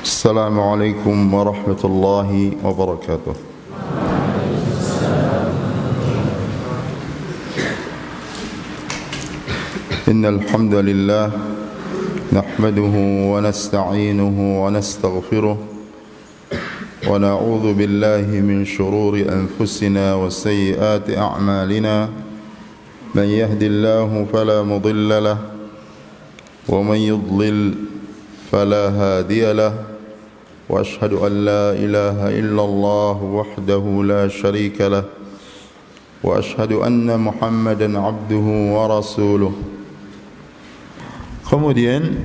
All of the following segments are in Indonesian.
السلام عليكم ورحمة الله وبركاته. إن الحمد لله نحمده ونستعينه ونستغفره ونعوذ بالله من شرور أنفسنا وسيئات أعمالنا من يهد الله فلا مضل له ومن يضلل فلا هادي له وأشهد أن لا إله إلا الله وحده لا شريك له وأشهد أن محمدا عبده ورسوله. Kemudian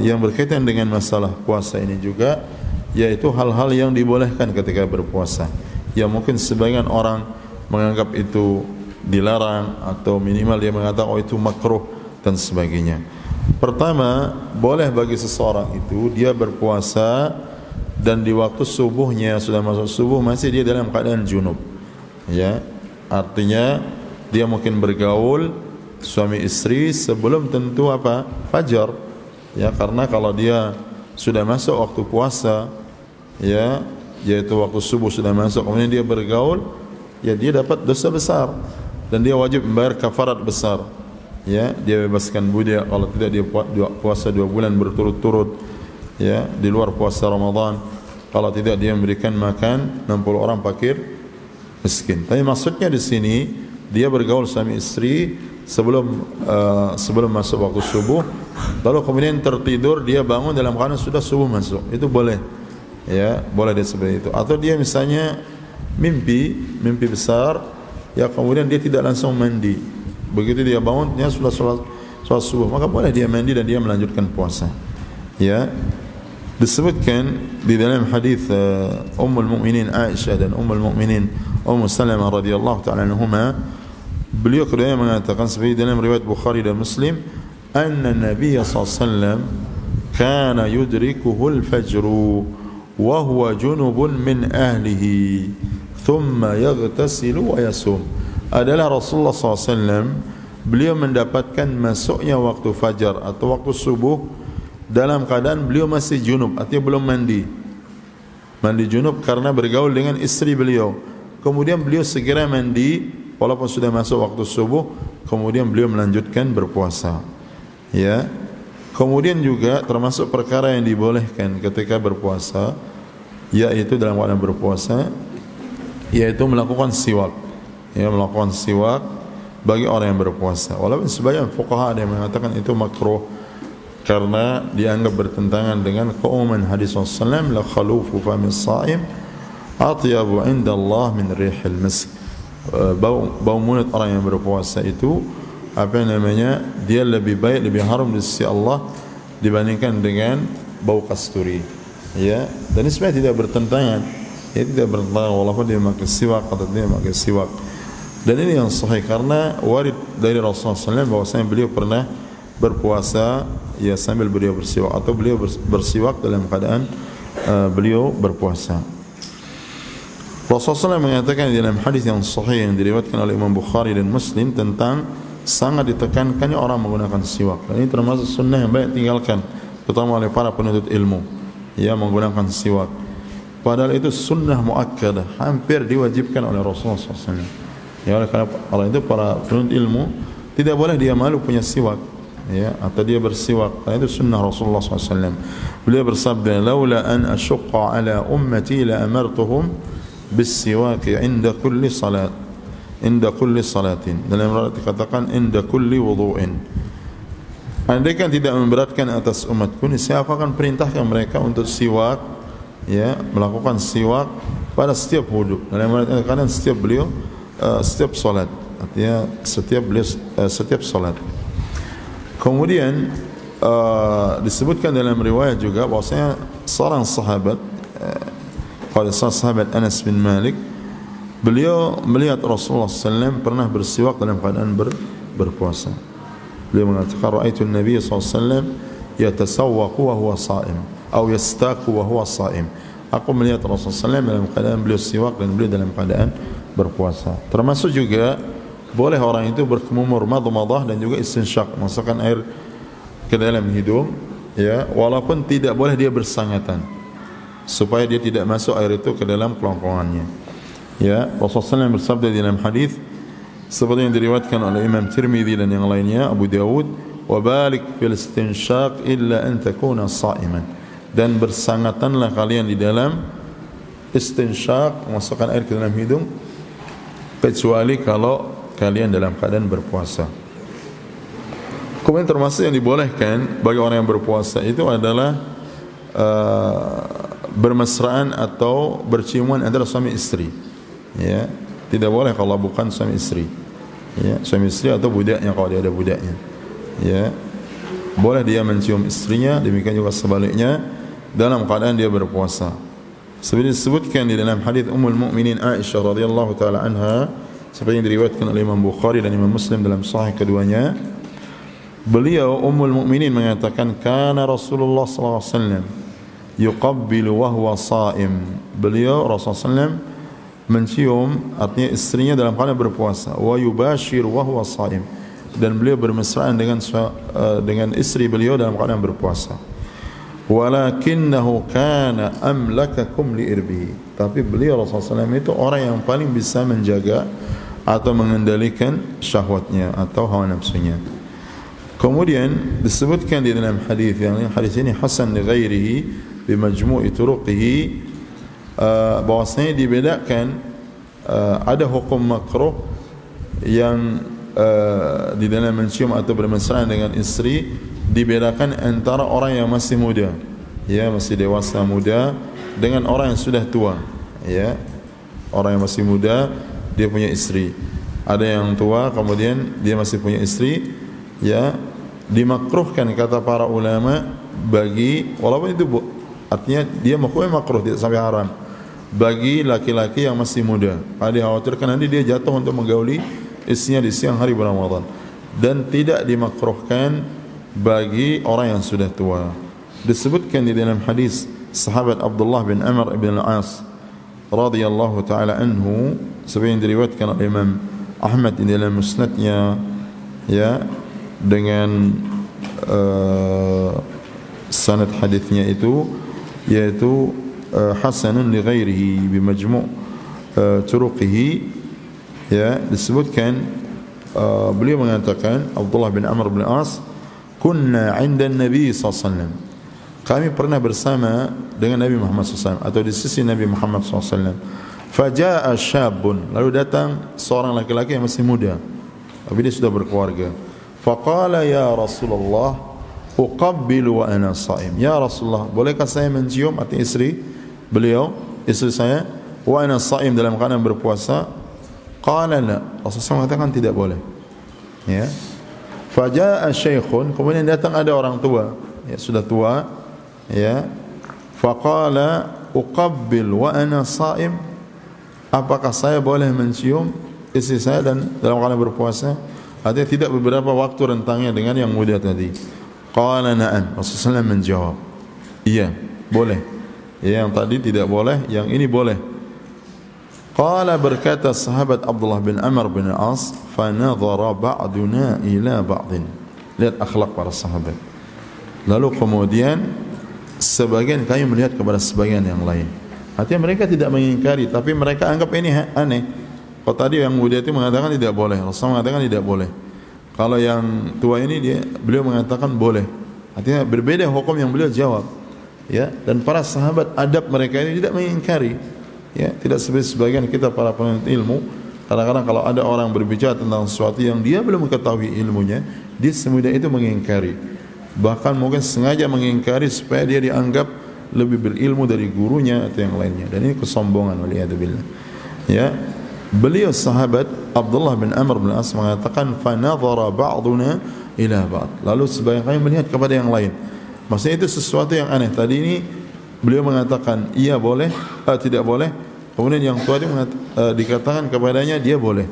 yang berkaitan dengan masalah puasa ini juga, yaitu hal-hal yang dibolehkan ketika berpuasa. Ya mungkin sebagian orang menganggap itu dilarang atau minimal dia mengatakan oh itu makruh dan sebagainya. Pertama, boleh bagi seseorang itu dia berpuasa dan di waktu subuhnya sudah masuk subuh masih dia dalam keadaan junub. Ya, artinya dia mungkin bergaul suami istri sebelum tentu apa? Fajar. Ya, karena kalau dia sudah masuk waktu puasa, ya, yaitu waktu subuh sudah masuk, kemudian dia bergaul, ya dia dapat dosa besar dan dia wajib membayar kafarat besar. Ya, dia bebaskan budak kalau tidak dia puasa 2 bulan berturut-turut, ya, di luar puasa Ramadan. Kalau tidak dia memberikan makan 60 orang fakir miskin. Tapi maksudnya di sini dia bergaul suami istri sebelum masuk waktu subuh, lalu kemudian tertidur, dia bangun dalam keadaan sudah subuh masuk, itu boleh. Ya, boleh dia seperti itu. Atau dia misalnya mimpi besar, ya kemudian dia tidak langsung mandi. Begitu dia bangun, dia sudah sholat subuh, maka boleh dia mandi dan dia melanjutkan puasa. Ya, disebutkan di dalam hadis Ummul Mukminin Aisyah dan Ummul Mukminin Ummu Salamah radhiyallahu ta'ala anhuma, beliau keduanya mengatakan seperti dalam riwayat Bukhari dan Muslim, anna Nabiy sallallahu alaihi wasallam kana yudrikuhu al-fajr wa huwa junubun min ahlihi thumma yaghtasilu wa yasum. Adalah Rasulullah SAW, beliau mendapatkan masuknya waktu fajar atau waktu subuh dalam keadaan beliau masih junub, artinya belum mandi junub karena bergaul dengan istri beliau. Kemudian beliau segera mandi walaupun sudah masuk waktu subuh, kemudian beliau melanjutkan berpuasa. Ya, kemudian juga termasuk perkara yang dibolehkan ketika berpuasa, yaitu dalam keadaan berpuasa, yaitu melakukan siwak. Ya, melakukan siwak bagi orang yang berpuasa. Walaupun sebagian fuqaha ada yang mengatakan itu makruh karena dianggap bertentangan dengan keumuman hadis Rasulullah SAW, la khalufu famis shaim atyabu 'inda Allah min rihil misk. Bau mulut orang yang berpuasa itu dia lebih baik, lebih harum di sisi Allah dibandingkan dengan bau kasturi. Ya, dan ini sebenarnya tidak bertentangan. Ya, tidak bertentangan walaupun dia memakai siwak atau dia memakai siwak. Dan ini yang sahih karena warid dari Rasulullah SAW bahwasanya beliau pernah berpuasa ya sambil beliau bersiwak atau beliau bersiwak dalam keadaan beliau berpuasa. Rasulullah SAW mengatakan dalam hadis yang sahih yang diriwayatkan oleh Imam Bukhari dan Muslim tentang sangat ditekankannya orang menggunakan siwak. Dan ini termasuk sunnah yang banyak tinggalkan, terutama oleh para penuntut ilmu, ya, menggunakan siwak. Padahal itu sunnah muakkadah, hampir diwajibkan oleh Rasulullah SAW. Ya, oleh karena itu para penuntut ilmu tidak boleh dia malu punya siwak, ya, atau dia bersiwak. Karena itu sunnah Rasulullah SAW. Beliau bersabda, "Laula an ashqa ala ummati la amartuhum bis-siwak 'inda kulli salat." Inda kulli salatin. Dalam riwayat dikatakan inda kulli wudu'in. Andaikan tidak memberatkan atas umatku, saya akan perintahkan mereka untuk siwak, ya, melakukan siwak pada setiap wudu. Dalam riwayat dikatakan setiap salat, artinya setiap salat. Kemudian disebutkan dalam riwayat juga bahwasanya seorang sahabat, sahabat Anas bin Malik, beliau melihat Rasulullah SAW pernah bersiwak dalam keadaan berpuasa. Beliau mengatakan, "Ra'aitu an-nabiy sallallahu alaihi wasallam yatasawwaqu wa huwa sha'im, atau yastaqu wa huwa sha'im." Aku melihat Rasulullah SAW dalam keadaan beliau siwak dan beliau dalam keadaan berpuasa. Termasuk juga boleh orang itu berkumur madmadah dan juga istinsyak, masukkan air ke dalam hidung, ya, walaupun tidak boleh dia bersangatan, supaya dia tidak masuk air itu ke dalam kerongkongannya. Ya, Rasulullah SAW bersabda di dalam hadis seperti yang diriwayatkan oleh Imam Tirmidzi dan yang lainnya, Abu Dawud, wa balik fil istinshaq illa an takuna sha'iman, dan bersangatanlah kalian di dalam istinshaq, memasukkan air ke dalam hidung, kecuali kalau kalian dalam keadaan berpuasa. Kemudian termasuk yang dibolehkan bagi orang yang berpuasa itu adalah bermesraan atau berciuman antara suami istri. Ya, tidak boleh kalau bukan suami istri. Ya, suami istri atau budaknya kalau dia ada budaknya. Ya, boleh dia mencium istrinya, demikian juga sebaliknya dalam keadaan dia berpuasa. Seperti disebutkan di dalam hadis Ummul Mukminin Aisyah radhiyallahu taala anha, seperti yang diriwayatkan oleh Imam Bukhari dan Imam Muslim dalam sahih keduanya. Beliau Ummul Mukminin mengatakan, kana Rasulullah sallallahu alaihi wasallam yuqabbilu wa huwa sha'im. Beliau Rasulullah SAW mencium, artinya istrinya dalam keadaan berpuasa, wa yubashir wa huwa sha'im, dan beliau bermesraan dengan istri beliau dalam keadaan berpuasa. Walakinnahu kana amlakakum li irbihi, tapi beliau Rasulullah SAW itu orang yang paling bisa menjaga atau mengendalikan syahwatnya atau hawa nafsunya. Kemudian disebutkan di dalam hadis yang hadis ini hasan li ghairihi bi majmu'i turuqihi, bahwasanya dibedakan ada hukum makruh yang di dalam mencium atau bermesraan dengan istri, dibedakan antara orang yang masih muda, ya, masih dewasa muda, dengan orang yang sudah tua. Ya, orang yang masih muda dia punya istri, ada yang tua kemudian dia masih punya istri, ya, dimakruhkan kata para ulama bagi, walaupun itu artinya dia makruh tidak sampai haram, bagi laki-laki yang masih muda. Ada dikhawatirkan nanti dia jatuh untuk menggauli istrinya di siang hari bulan Ramadan, dan tidak dimakruhkan bagi orang yang sudah tua. Disebutkan di dalam hadis sahabat Abdullah bin Amr bin Al-As radhiyallahu taala anhu, seperti yang diriwayatkan oleh Imam Ahmad di dalam musnadnya, ya, dengan sanad hadisnya itu yaitu hasanun li ghairihi bi majmu' turuqihi. Ya, disebutkan beliau mengatakan, Abdullah bin Amr bin As, kunna 'inda Nabi sallallahu alaihi wasallam, kami pernah bersama dengan Nabi Muhammad SAW atau di sisi Nabi Muhammad SAW. Faja'a syabun, lalu datang seorang laki-laki yang masih muda, tapi dia sudah berkeluarga. Faqala ya Rasulullah uqabbilu wa ana sha'im. Ya Rasulullah, bolehkah saya mencium, artinya istri beliau, istri saya, wa ana sha'im, dalam keadaan berpuasa? Qala la, Rasulullah mengatakan tidak boleh. Ya. Faja'a syaikhun, kemudian datang ada orang tua, ya, sudah tua, ya. Faqala uqabbil wa ana sha'im, apakah saya boleh mencium istri saya dan dalam keadaan berpuasa? Artinya tidak beberapa waktu rentangnya dengan yang muda tadi. Qala na'am, Rasulullah menjawab, iya, boleh. Ya, yang tadi tidak boleh, yang ini boleh. Qala, berkata sahabat Abdullah bin Amr bin As, fa nadhara ba'duna ila ba'din. Lihat akhlak para sahabat. Lalu kemudian sebagian kami melihat kepada sebagian yang lain. Artinya mereka tidak mengingkari, tapi mereka anggap ini aneh. Kalau tadi yang muda itu mengatakan tidak boleh, Rasulullah mengatakan tidak boleh. Kalau yang tua ini beliau mengatakan boleh. Artinya berbeda hukum yang beliau jawab. Ya, dan para sahabat adab mereka ini tidak mengingkari. Ya, tidak seperti sebagian kita para penuntut ilmu. Kadang-kadang kalau ada orang berbicara tentang sesuatu yang dia belum mengetahui ilmunya, dia semudah itu mengingkari. Bahkan mungkin sengaja mengingkari supaya dia dianggap lebih berilmu dari gurunya atau yang lainnya. Dan ini kesombongan, waliyadzubillah. Ya, beliau sahabat Abdullah bin Amr bin As mengatakan, fa nadhara ba'duna ila ba'd, lalu sebagian kami melihat kepada yang lain. Maksudnya itu sesuatu yang aneh. Tadi ini beliau mengatakan iya boleh, tidak boleh. Kemudian yang tua itu dikatakan kepadanya dia boleh.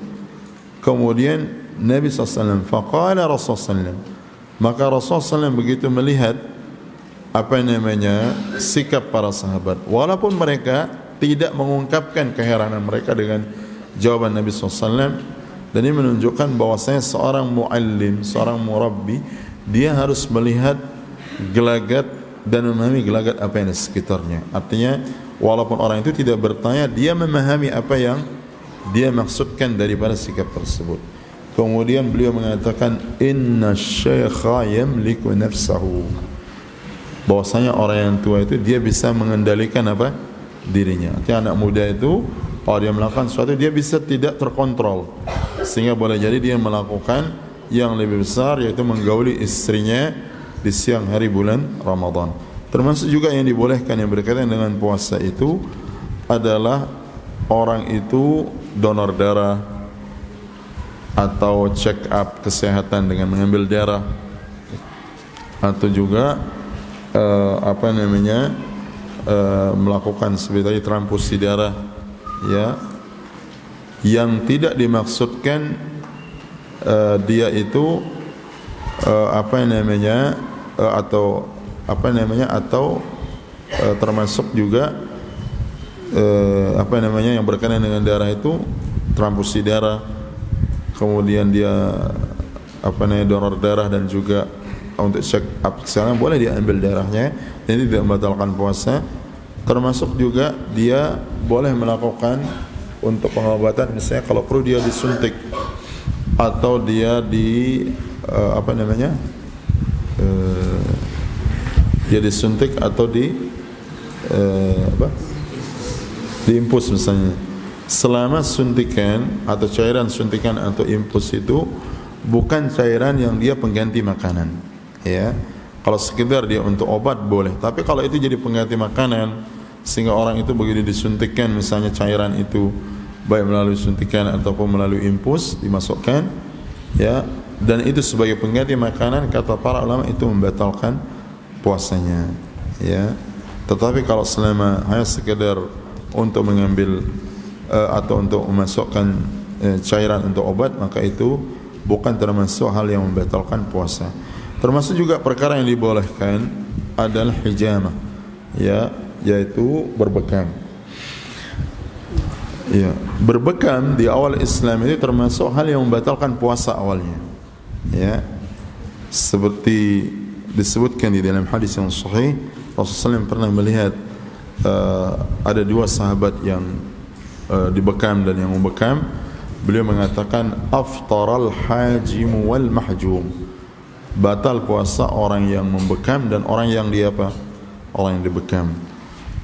Kemudian Nabi SAW, faqala Rasulullah SAW, maka Rasulullah SAW begitu melihat sikap para sahabat, walaupun mereka tidak mengungkapkan keheranan mereka dengan jawaban Nabi SAW, dan ini menunjukkan bahwasanya seorang muallim, seorang murabbi, dia harus melihat gelagat dan memahami gelagat apa yang di sekitarnya. Artinya walaupun orang itu tidak bertanya, dia memahami apa yang dia maksudkan daripada sikap tersebut. Kemudian beliau mengatakan inna syaikha yamliku nafsahu, bahwasanya orang yang tua itu dia bisa mengendalikan apa? Dirinya. Artinya anak muda itu kalau dia melakukan sesuatu dia bisa tidak terkontrol, sehingga boleh jadi dia melakukan yang lebih besar, yaitu menggauli istrinya di siang hari bulan Ramadan. Termasuk juga yang dibolehkan yang berkaitan dengan puasa itu adalah orang itu donor darah atau check up kesehatan dengan mengambil darah, atau juga melakukan seperti transfusi darah, ya, yang tidak dimaksudkan dia itu termasuk juga yang berkaitan dengan darah itu transfusi darah, kemudian dia donor darah dan juga untuk check up kesehatan, boleh dia ambil darahnya, ini tidak membatalkan puasa. Termasuk juga dia boleh melakukan untuk pengobatan, misalnya kalau perlu dia disuntik atau dia dia disuntik atau diimpus misalnya. Selama suntikan atau cairan suntikan atau impus itu bukan cairan yang dia pengganti makanan, ya. Kalau sekedar dia untuk obat boleh, tapi kalau itu jadi pengganti makanan sehingga orang itu begitu disuntikan misalnya cairan itu baik melalui suntikan ataupun melalui impus dimasukkan, ya, dan itu sebagai pengganti makanan, kata para ulama itu membatalkan puasanya, ya. Tetapi kalau selama hanya sekedar untuk mengambil atau untuk memasukkan cairan untuk obat, maka itu bukan termasuk hal yang membatalkan puasa. Termasuk juga perkara yang dibolehkan adalah hijamah, ya, yaitu berbekam. Ya, berbekam di awal Islam itu termasuk hal yang membatalkan puasa awalnya, ya. Seperti disebutkan di dalam hadis yang sahih, Rasulullah SAW pernah melihat ada dua sahabat yang dibekam dan yang membekam. Beliau mengatakan aftaral hajim wal mahjum, batal puasa orang yang membekam dan orang yang orang yang dibekam.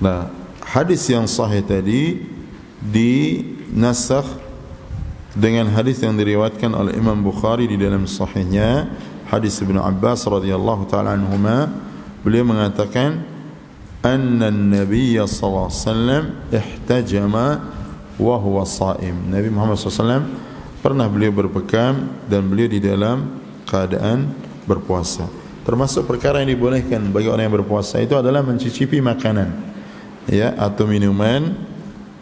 Nah, hadis yang sahih tadi dinasakh dengan hadis yang diriwayatkan oleh Imam Bukhari di dalam sahihnya, hadis Ibnu Abbas radhiyallahu taala anhuma. Beliau mengatakan anna an-nabiy sallallahu alaihi wasallam ihtajama wa huwa shaim. Nabi Muhammad SAW pernah beliau berbekam dan beliau di dalam keadaan berpuasa. Termasuk perkara yang dibolehkan bagi orang yang berpuasa itu adalah mencicipi makanan, ya, atau minuman,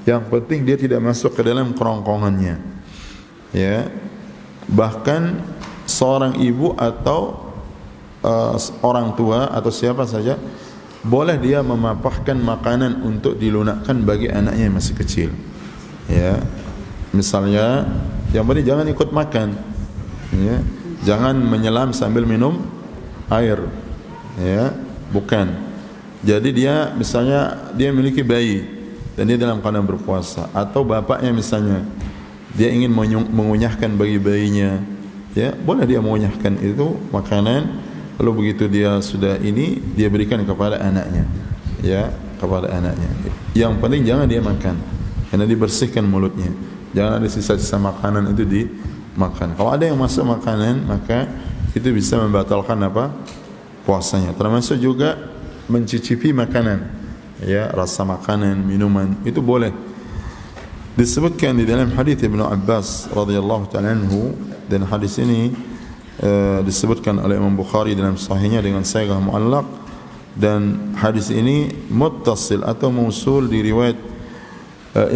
yang penting dia tidak masuk ke dalam kerongkongannya, ya. Bahkan seorang ibu atau orang tua atau siapa saja boleh dia memapahkan makanan untuk dilunakkan bagi anaknya yang masih kecil, ya. Misalnya yang penting jangan ikut makan, ya. Jangan menyelam sambil minum air, ya, bukan. Jadi dia misalnya dia memiliki bayi dan dia dalam keadaan berpuasa, atau bapaknya misalnya dia ingin mengunyahkan bagi bayinya, ya, boleh dia mengunyahkan itu makanan, lalu begitu dia sudah ini dia berikan kepada anaknya, ya, kepada anaknya. Yang penting jangan dia makan, karena dibersihkan mulutnya. Jangan ada sisa-sisa makanan itu dimakan. Kalau ada yang masuk makanan, maka itu bisa membatalkan puasanya. Termasuk juga mencicipi makanan, ya, rasa makanan, minuman, itu boleh. Disebutkan di dalam hadis Ibnu Abbas radhiyallahu ta'ala anhu, dan hadis ini disebutkan oleh Imam Bukhari dalam sahihnya dengan sahih muallaq, dan hadis ini muttasil atau mausul di riwayat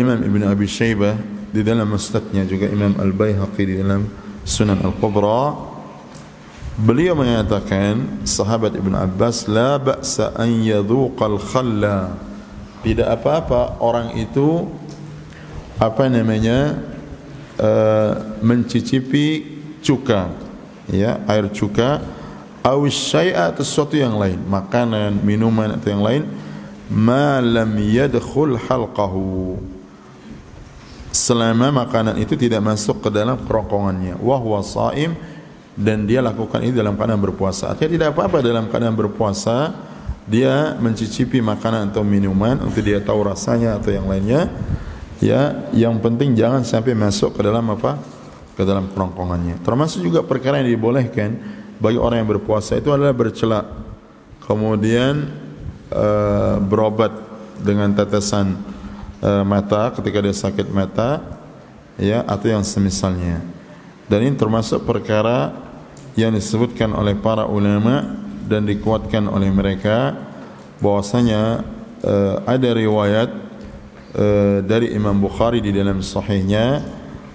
Imam Ibn Abi Shaybah di dalam Musnadnya, juga Imam Al-Baihaqi di dalam Sunan Al-Kubra. Beliau mengatakan, sahabat Ibn Abbas, la ba'sa an yadhuqal khalla, tidak apa-apa orang itu mencicipi cuka, ya, air cuka, awis syai'a atau sesuatu yang lain, makanan, minuman atau yang lain, ma lam yadkhul halqahu, selama makanan itu tidak masuk ke dalam kerongkongannya, wa huwa shaim, dan dia lakukan ini dalam keadaan berpuasa. Artinya tidak apa-apa dalam keadaan berpuasa dia mencicipi makanan atau minuman untuk dia tahu rasanya atau yang lainnya, ya, yang penting jangan sampai masuk ke dalam apa? Ke dalam kerongkongannya. Termasuk juga perkara yang dibolehkan bagi orang yang berpuasa itu adalah bercelak, kemudian berobat dengan tetesan mata ketika dia sakit mata, ya, atau yang semisalnya. Dan ini termasuk perkara yang disebutkan oleh para ulama dan dikuatkan oleh mereka bahwasanya ada riwayat dari Imam Bukhari di dalam sahihnya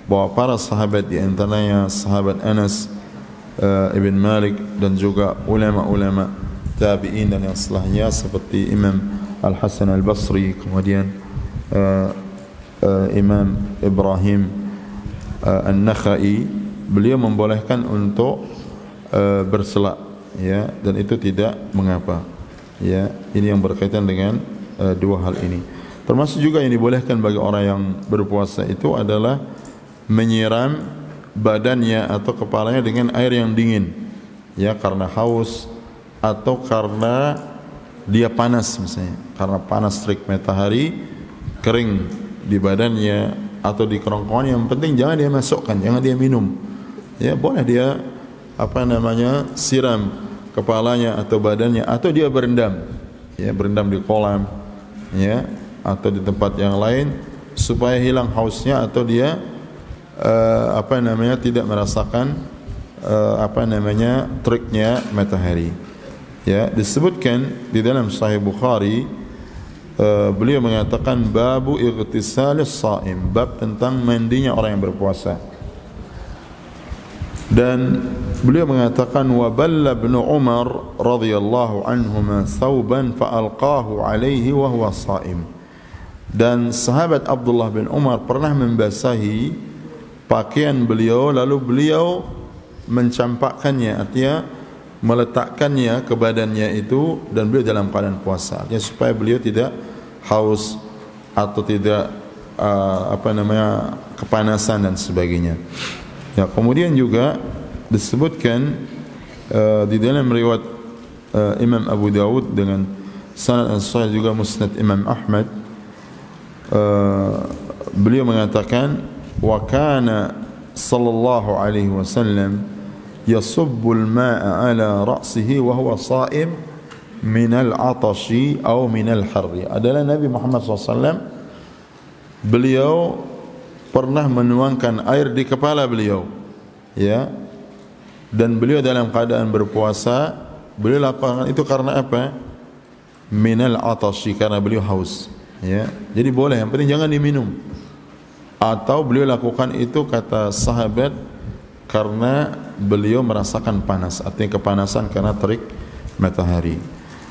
bahwa para sahabat, di antaranya sahabat Anas ibn Malik dan juga ulama-ulama tabi'in dan yang setelahnya seperti Imam Al-Hasan Al-Basri, kemudian Imam Ibrahim An-Nakhai, beliau membolehkan untuk berselak, ya, dan itu tidak mengapa, ya. Ini yang berkaitan dengan dua hal ini. Termasuk juga yang dibolehkan bagi orang yang berpuasa itu adalah menyiram badannya atau kepalanya dengan air yang dingin, ya, karena haus atau karena dia panas, misalnya karena panas terik matahari, kering di badannya atau di kerongkongan, yang penting jangan dia masukkan, jangan dia minum, ya. Boleh dia siram kepalanya atau badannya, atau dia berendam, ya, berendam di kolam, ya, atau di tempat yang lain supaya hilang hausnya, atau dia tidak merasakan teriknya matahari, ya. Disebutkan di dalam Sahih Bukhari, beliau mengatakan babu ightisalis shaim, bab tentang mandinya orang yang berpuasa. Dan beliau mengatakan wa balla ibn Umar radhiyallahu anhuma thawban fa alqahu alaihi wa huwa shaim. Dan sahabat Abdullah bin Umar pernah membasahi pakaian beliau lalu beliau mencampakkannya, artinya meletakkannya ke badannya itu, dan beliau dalam keadaan puasa, artinya supaya beliau tidak haus atau tidak kepanasan dan sebagainya. Ya, kemudian juga disebutkan di dalam riwayat Imam Abu Dawud dengan sanad yang sahih juga Musnad Imam Ahmad, beliau mengatakan wa kana sallallahu alaihi wasallam yasubbu al-ma'a ala ra'sihi wa huwa sha'im min al-'atashi aw min al-harri. Adalah Nabi Muhammad SAW, beliau pernah menuangkan air di kepala beliau, ya, dan beliau dalam keadaan berpuasa. Beliau lakukan itu karena apa? Minal atashi, karena beliau haus, ya. Jadi boleh, yang penting jangan diminum. Atau beliau lakukan itu, kata sahabat, karena beliau merasakan panas, artinya kepanasan karena terik matahari.